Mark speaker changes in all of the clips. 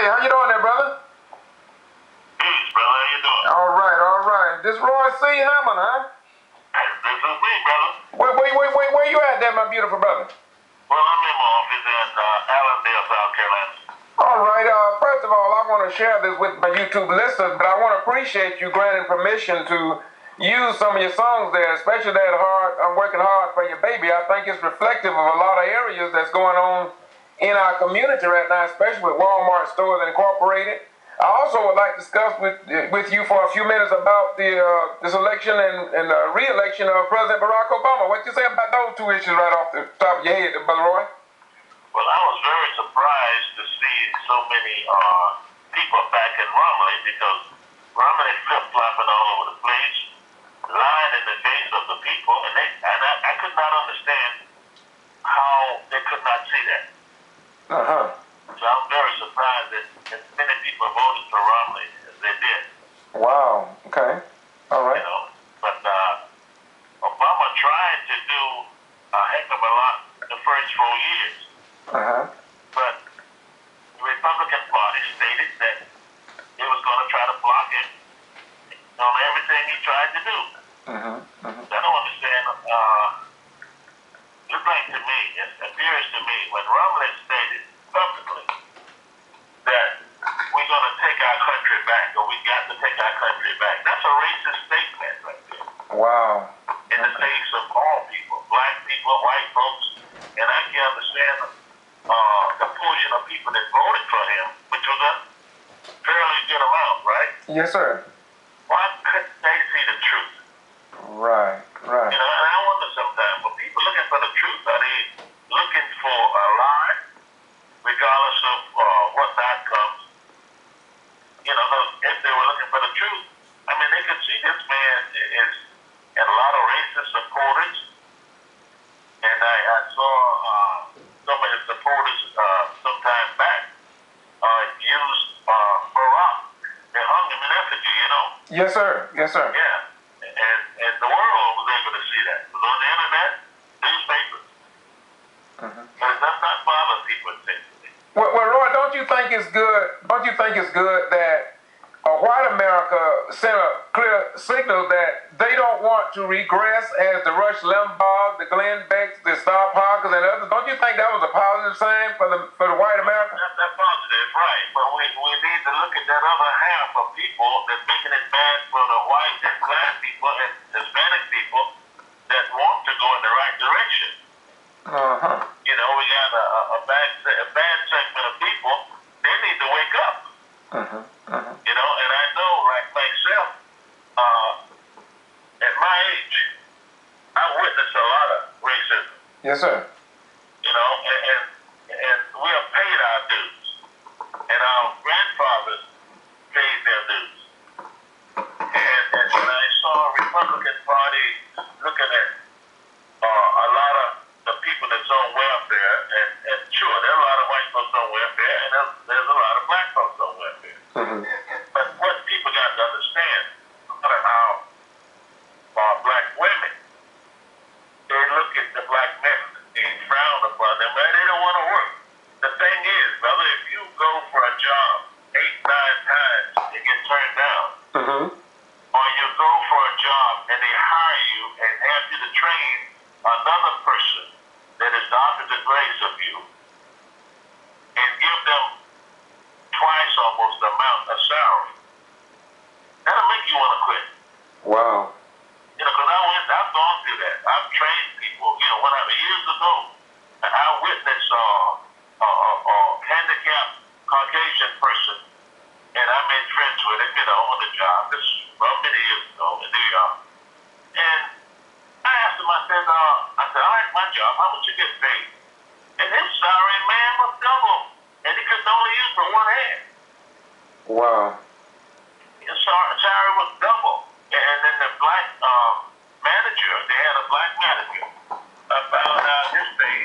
Speaker 1: how you doing there, brother?
Speaker 2: Peace, brother. How you doing?
Speaker 1: All right, all right. This Roy C. Hammond, huh?
Speaker 2: This is me, brother.
Speaker 1: Where you at there, my beautiful brother?
Speaker 2: Well, I'm in my office in Allendale, South Carolina.
Speaker 1: All right, first of all, I want to share this with my YouTube listeners, but I want to appreciate you granting permission to use some of your songs there, especially that I'm working hard for your baby. I think it's reflective of a lot of areas that's going on in our community right now, especially with Walmart Stores Incorporated. I also would like to discuss with you for a few minutes about this election and re-election of President Barack Obama. What you say about those two issues right off the top of your head, Brother Roy?
Speaker 2: Well, I was very surprised to see so many people back in Romney because Romney flip-flopping all over the place, lying in the face of the people, and I could not understand how they could not see that. So I'm very surprised that as many people voted for Romney as they did.
Speaker 1: Wow. Okay. All right.
Speaker 2: You know, but Obama tried to do a heck of a lot the first 4 years. But the Republican Party stated that it was going to try to block him on everything he tried to do. I don't understand. It's like to me, it appears to me, when Romney stated publicly that we're going to take our country back, or we got to take our country back, that's a racist statement right there.
Speaker 1: Wow.
Speaker 2: In the face of all people, black people, white folks, and I can understand the portion of people that voted for him, which was a fairly good amount, right?
Speaker 1: Yes, sir.
Speaker 2: Why couldn't they see the truth?
Speaker 1: Right.
Speaker 2: You know, and I wonder sometimes, when people looking for the truth, are they looking for a lie, regardless of what the outcomes? You know, if they were looking for the truth, I mean, they could see this man is had a lot of racist supporters, and I saw some of his supporters some time back used Barack. They hung him in effigy, you know.
Speaker 1: Yes, sir.
Speaker 2: Yeah, and the world was able to see that. It was on the internet, newspapers. But it does not bother people, it seems to me.
Speaker 1: Well, Roy, don't you think it's good? Don't you think it's good that white America sent a clear signal that they don't want to regress as the Rush Limbaugh, the Glenn Becks, the Star Parkers, and others? Don't you think that was a positive sign for the white America?
Speaker 2: That's positive, right? But we need to look at that other half of people that's making it bad for the white and black people and Hispanic people that want to go in the right direction. You know, we got a bad segment of people. They need to wake up. You know, and I know, like myself, at my age, I witnessed a lot of racism.
Speaker 1: Yes, sir.
Speaker 2: You know, and we have paid our dues, and our grandfathers paid their dues. And when I saw Republican Party looking at a lot of the people that's on welfare, and sure, there are a lot of white folks on welfare, and there's a lot of black folks on welfare. But what people got to understand, no matter how black women, they look at the black men, they frown upon them, and they don't want to work. The thing is, brother, if you go for a job 8, 9 times and get turned down, or you go for a job and they hire you and have you to train another person that is the opposite race of you, and give them twice almost the amount of salary, that'll make you want to quit.
Speaker 1: Wow.
Speaker 2: You know, because I've gone through that. I've trained people. You know, years ago, I witnessed a handicapped Caucasian person, and I made friends with him, you know, on the job. This was many years ago in New York. And I asked him, I said, I like my job. How much you get paid? And his salary, man, was double. And he could only use for one hand.
Speaker 1: Wow.
Speaker 2: His salary was double. And then the black manager, they had a black manager. I found out his pay,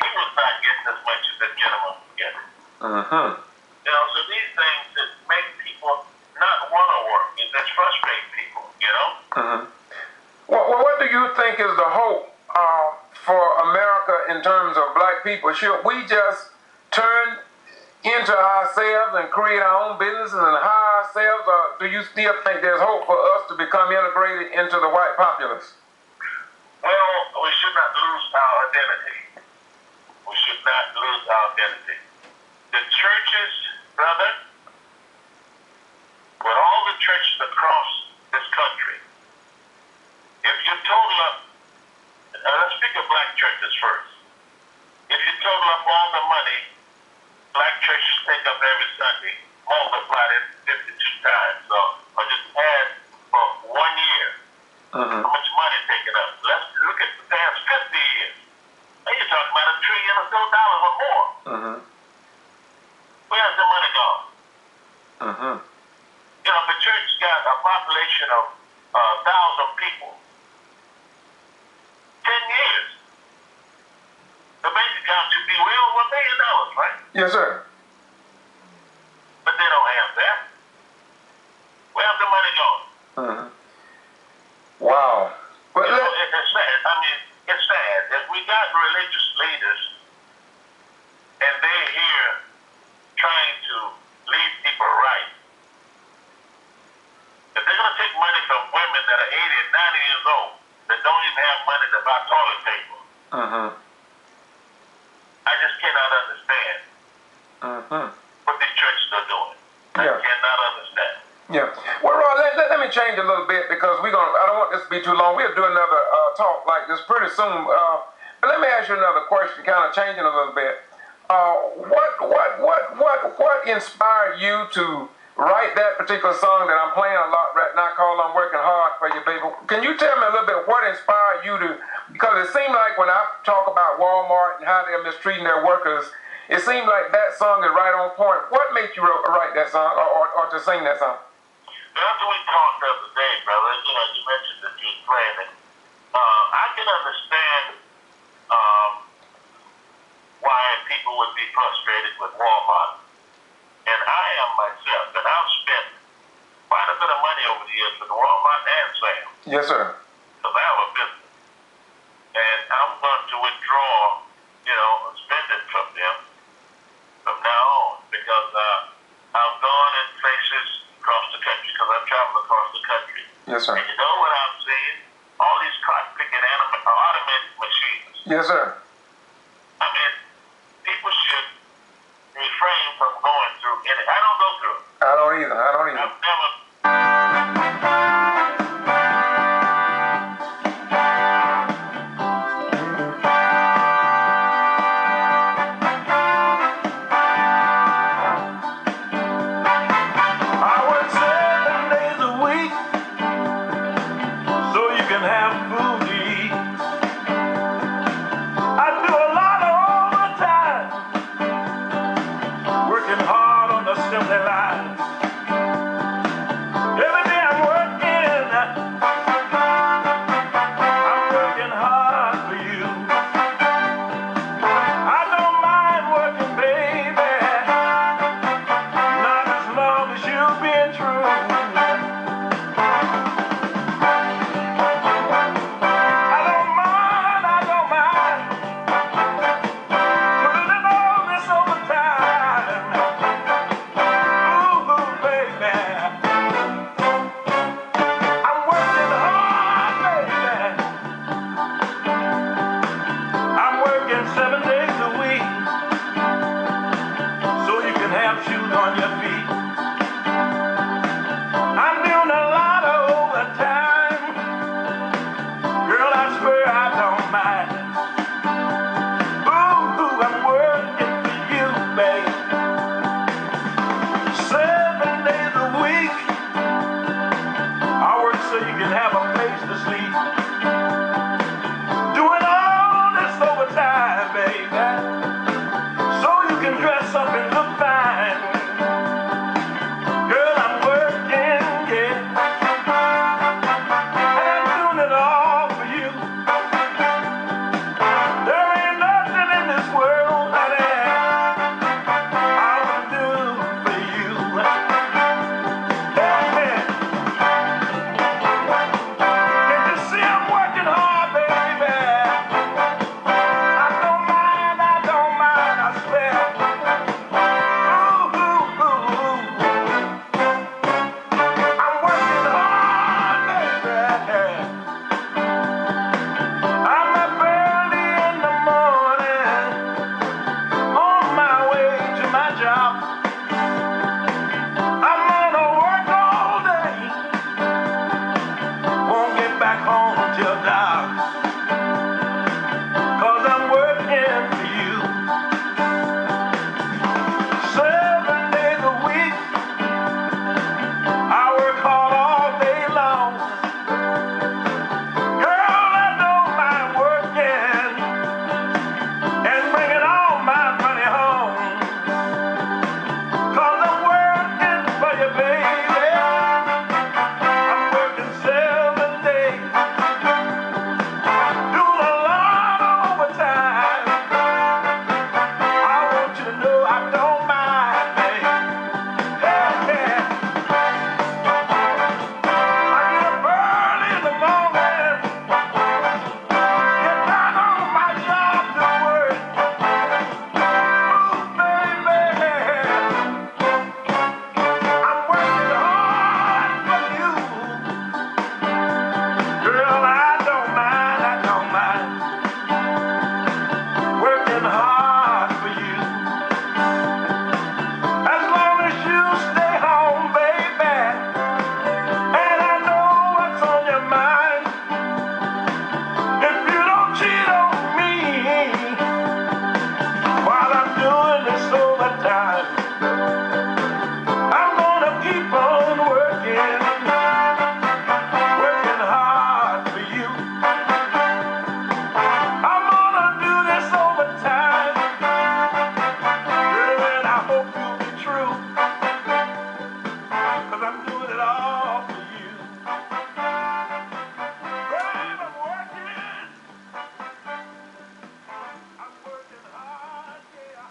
Speaker 2: he was not getting as much as the gentleman was getting. You know, so these things that make people not want to work, it just frustrate people, you know?
Speaker 1: Well, what do you think is the hope for America in terms of black people? Should we just turn into ourselves and create our own businesses and hire ourselves, or do you still think there's hope for us to become integrated into the white populace?
Speaker 2: Well, we should not lose our identity. We should not lose our identity. The churches, brother, with all the churches across this country, if you total up, let's speak of black churches first. If you total up all the money black churches take up every Sunday, multiply it 52 times, so or just add for 1 year, how much money taken up. Let's look at the past 50 years. And you're talking about $1 trillion or so dollars or more. Where's the money gone? You know, the church got a population of 1,000 people. 10 years. The bank account should be well over $1 million, right?
Speaker 1: Yes, sir.
Speaker 2: But they don't have that. Where's the money going?
Speaker 1: Wow. But
Speaker 2: you know, it's sad. I mean, it's sad. If we got religious leaders and they're here trying to lead people right, if they're going to take money from women that are 80 and 90 years old that don't even have money to buy toilet paper, I just cannot understand what these churches are doing. I cannot understand.
Speaker 1: Yeah. Well, Roy, let me change a little bit because I don't want this to be too long. We'll do another talk like this pretty soon. But let me ask you another question, kind of changing a little bit. What inspired you to write that particular song that I'm playing a lot right now called I'm Working Hard for You, Baby? Can you tell me a little bit what inspired you to, because it seemed like when I talk about Walmart and how they're mistreating their workers, it seemed like that song is right on point. What made you write that song or to sing that song?
Speaker 2: After we talked the other day, brother, you know, you mentioned that you was playing it. I can understand why people would be frustrated with Walmart. And I am myself, and I've spent quite a bit of money over the years with Walmart and Sam.
Speaker 1: Yes, sir.
Speaker 2: Because I have a business. And I'm going to withdraw, you know, spending from them from now on. Because I've gone in places across the country, because I've traveled across the country.
Speaker 1: Yes, sir.
Speaker 2: And you know what I'm seeing? All these cotton-picking automated machines.
Speaker 1: Yes, sir.
Speaker 2: I mean, people should refrain from going through any. I don't go through it.
Speaker 1: I don't either.
Speaker 2: I've never.
Speaker 3: I work 7 days a week so you can have food to eat. I do a lot of overtime, working hard on the assembly line. Every day I'm working hard for you. I don't mind working, baby, not as long as you're being true. I don't mind putting in all this overtime. Ooh, baby, I'm working hard, baby. I'm working 7 days a week so you can have shoes on your feet. I'm doing a lot of overtime. Girl, I swear I don't mind. Ooh, I'm working for you, babe. 7 days a week. I work so you can have a place to sleep. Doing all this overtime, baby, so you can dress up and look fine. Girl, I'm working, yeah, and I'm doing it all for you. There ain't nothing in this world, honey, I would do for you. Hey, can't you see I'm working hard, baby? I don't mind, I swear. I don't mind, babe. Yeah, yeah. I get up early in the morning, get down on my job to work. Ooh, baby, I'm working hard for you. Girl, I don't mind working hard for you. As long as you stay home, baby, and I know what's on your mind. If you don't cheat on me while I'm doing this overtime, I'm gonna keep on working hard for you. I'm gonna do this overtime, girl, and I hope you'll be true, 'cause I'm doing it all for you. Babe, I'm working hard, yeah.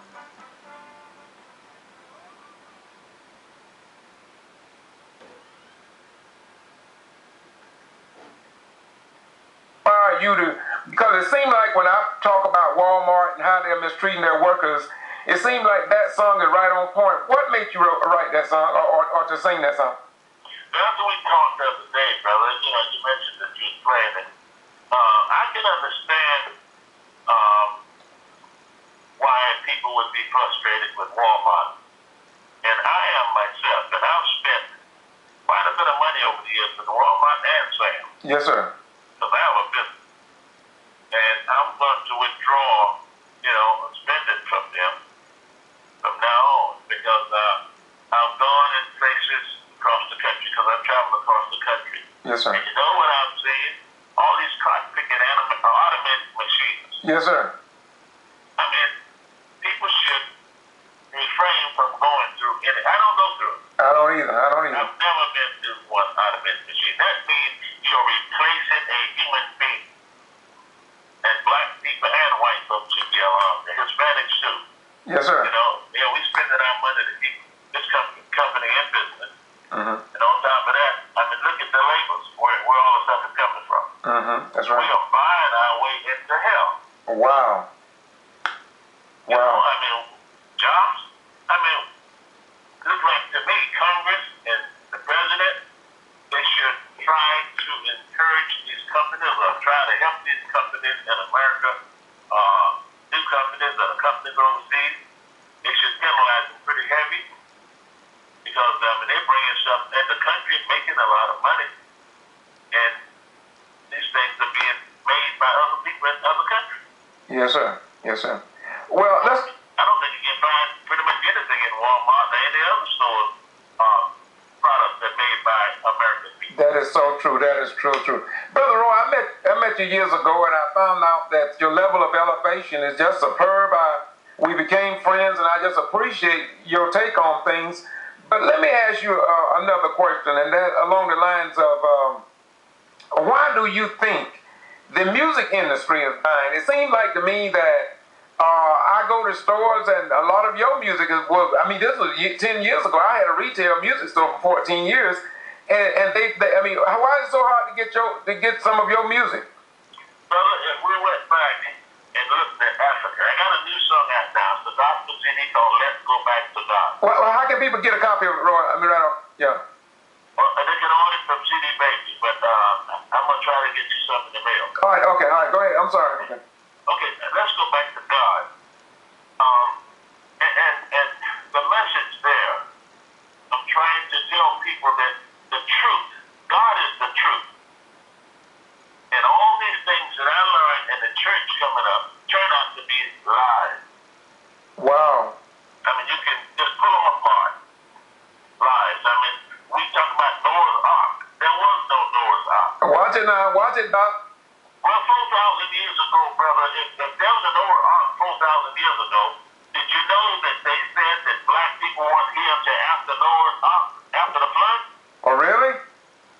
Speaker 1: You to, because it seemed like when I talk about Walmart and how they're mistreating their workers, it seemed like that song is right on point. What made you write that song or to sing that song?
Speaker 2: After we talked the other day, brother, you know, you mentioned that you was playing it. I can understand why people would be frustrated with Walmart. And I am myself, and I've spent quite a bit of money over the years with Walmart and Sam.
Speaker 1: Yes, sir.
Speaker 2: Because I have a business. And I'm going to withdraw, you know, spending from them from now on. Because I've gone in places across the country, because I've traveled across the country.
Speaker 1: Yes, sir.
Speaker 2: And you know what I'm seeing? All these cotton-picking automated machines.
Speaker 1: Yes, sir.
Speaker 2: I mean, people should refrain from going through any. I don't go through it.
Speaker 1: I don't either.
Speaker 2: I've never been through one automated machine. That means you're replacing a human being. And black people and white folks should be allowed. The Hispanics too.
Speaker 1: Yes, sir.
Speaker 2: You know, we spending our money to keep this company in business.
Speaker 1: Mm-hmm.
Speaker 2: And on top of that, I mean, look at the labels where all the stuff is coming from.
Speaker 1: Mm-hmm. That's
Speaker 2: We
Speaker 1: right.
Speaker 2: are buying our way into hell.
Speaker 1: Wow.
Speaker 2: You know, I mean, jobs. I mean, look like to me, Congress and the president, they should try to encourage these companies or try to help these companies in America, new companies or companies overseas. They should penalize them pretty heavy because they're bringing stuff in the country, making a lot of money, and these things are being made by other people in other countries.
Speaker 1: Yes, sir. Yes, sir. Well, let's.
Speaker 2: I don't think you can find pretty much anything in Walmart or any other store products that are made by American people.
Speaker 1: That is so true. That is true. Brother Roy, I met you years ago, and I found out that your level of elevation is just superb. We became friends, and I just appreciate your take on things. But let me ask you another question, and that along the lines of why do you think the music industry is dying? It seems like to me that I go to stores and a lot of your music this was 10 years ago. I had a retail music store for 14 years, and they why is it so hard to get some of your music?
Speaker 2: Brother, if we went back and looked at Africa, I got a new song out now. It's the gospel CD called "Let's Go Back to God."
Speaker 1: Well, how can people get a copy of it, Roy? Right off. Yeah.
Speaker 2: Well, they can order it from CD Baby, but I'm gonna try to get you something in the mail.
Speaker 1: All right. Okay. All right. Go ahead. I'm sorry.
Speaker 2: Okay, let's go back to God. And the message there, I'm trying to tell people that the truth, God is the truth. And all these things that I learned in the church coming up turn out to be lies.
Speaker 1: Wow.
Speaker 2: I mean, you can just pull them apart. Lies. I mean, we talk about Noah's Ark. There was no Noah's Ark.
Speaker 1: Watch it now. Watch it, Doc.
Speaker 2: Well, 4,000 years ago, brother, if there was a Noah's Ark 4,000 years ago, did you know that they said that black people weren't here until after Noah's Ark, after the flood?
Speaker 1: Oh, really?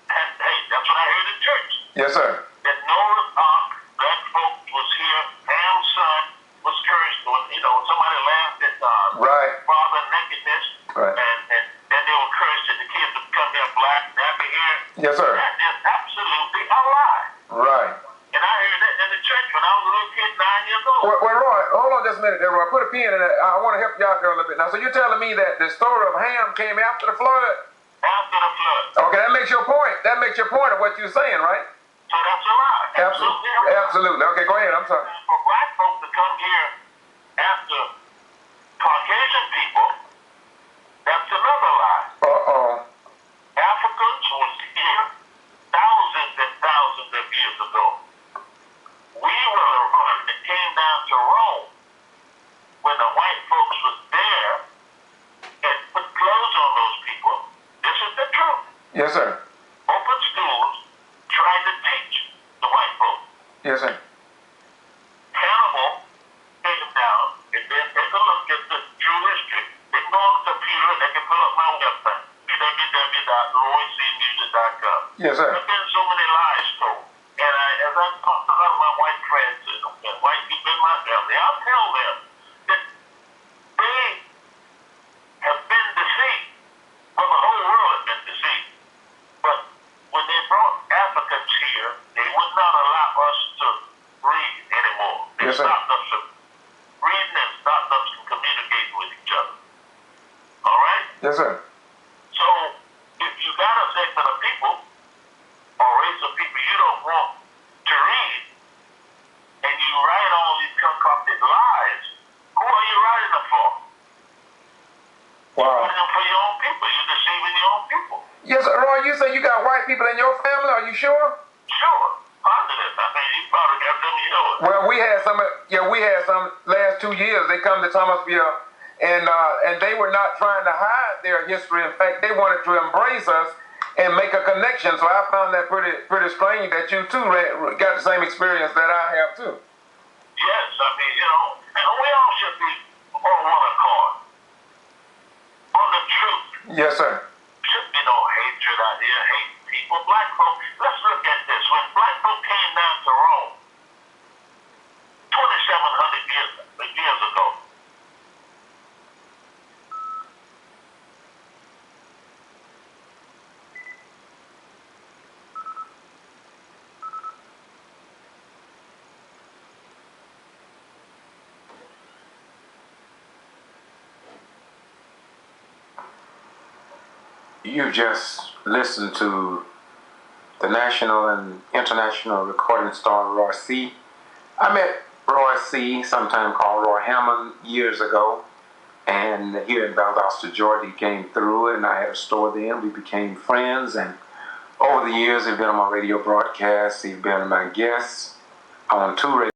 Speaker 2: And, hey, that's what I heard in church.
Speaker 1: Yes, sir.
Speaker 2: That Noah's Ark, black folks was here, Ham's son was cursed when, somebody laughed at God.
Speaker 1: Right. Right.
Speaker 2: father nakedness,
Speaker 1: Right.
Speaker 2: and then they were cursed that the kids would come there black, nappy hair.
Speaker 1: Yes, sir.
Speaker 2: That is absolutely a lie.
Speaker 1: Right.
Speaker 2: And I heard that in the church when I was a little kid, 9 years old.
Speaker 1: Well, Roy, hold on just a minute there, Roy. Put a pin in that. I want to help you out there a little bit. Now, so you're telling me that the story of Ham came after the flood?
Speaker 2: After the flood.
Speaker 1: Okay, that makes your point. That makes your point of what you're saying, right?
Speaker 2: So that's a lie.
Speaker 1: Absolutely. Absolutely. Okay, go ahead. I'm sorry.
Speaker 2: For black folks to come here after Caucasian people, that's another lie.
Speaker 1: Uh-oh.
Speaker 2: Africans was here thousands and thousands of years ago. We were the ones that came down to Rome when the white folks was there and put clothes on those people. This is the truth.
Speaker 1: Yes, sir.
Speaker 2: Open schools trying to teach the white folks.
Speaker 1: Yes, sir.
Speaker 2: Hannibal came down, and then take a look at the Jew history. They can go on the computer, they can pull up my website, www.roycmusic.com.
Speaker 1: Yes, sir.
Speaker 2: There's been so many lies told. And as I talk to a lot of my white friends and white people in my family, I'll tell them that they have been deceived. Well, the whole world has been deceived. But when they brought Africans here, they would not allow us to read anymore. They
Speaker 1: Yes, sir.
Speaker 2: stopped us from reading and stopped us from communicating with each other. All right?
Speaker 1: Yes, sir.
Speaker 2: So, if you got a section of people, or race of people you don't want to read, and you write all these concocted lies, who are you writing them for? You're
Speaker 1: Wow.
Speaker 2: writing them for your own people. You're deceiving your own people.
Speaker 1: Yes, sir. Roy, you say you got white people in your family. Are you sure?
Speaker 2: Sure. Positive. I mean, you probably got them yours.
Speaker 1: Well, we had some last 2 years. They come to Thomasville, and they were not trying to hide their history. In fact, they wanted to embrace us and make a connection. So I found that pretty strange that you too got the same experience that I have too.
Speaker 2: Yes, I mean, and we all should be on one accord. On the truth.
Speaker 1: Yes, sir.
Speaker 2: Should be no hatred out here, hate people. Black folk, let's look at this. When black folk came down to Rome 2,700 years ago,
Speaker 1: You just listened to the national and international recording star Roy C. I met Roy C., sometime called Roy Hammond, years ago. And here in Valdosta, Georgia, he came through, and I had a store then. We became friends, and over the years, he's been on my radio broadcasts. He's been my guest on 2 radio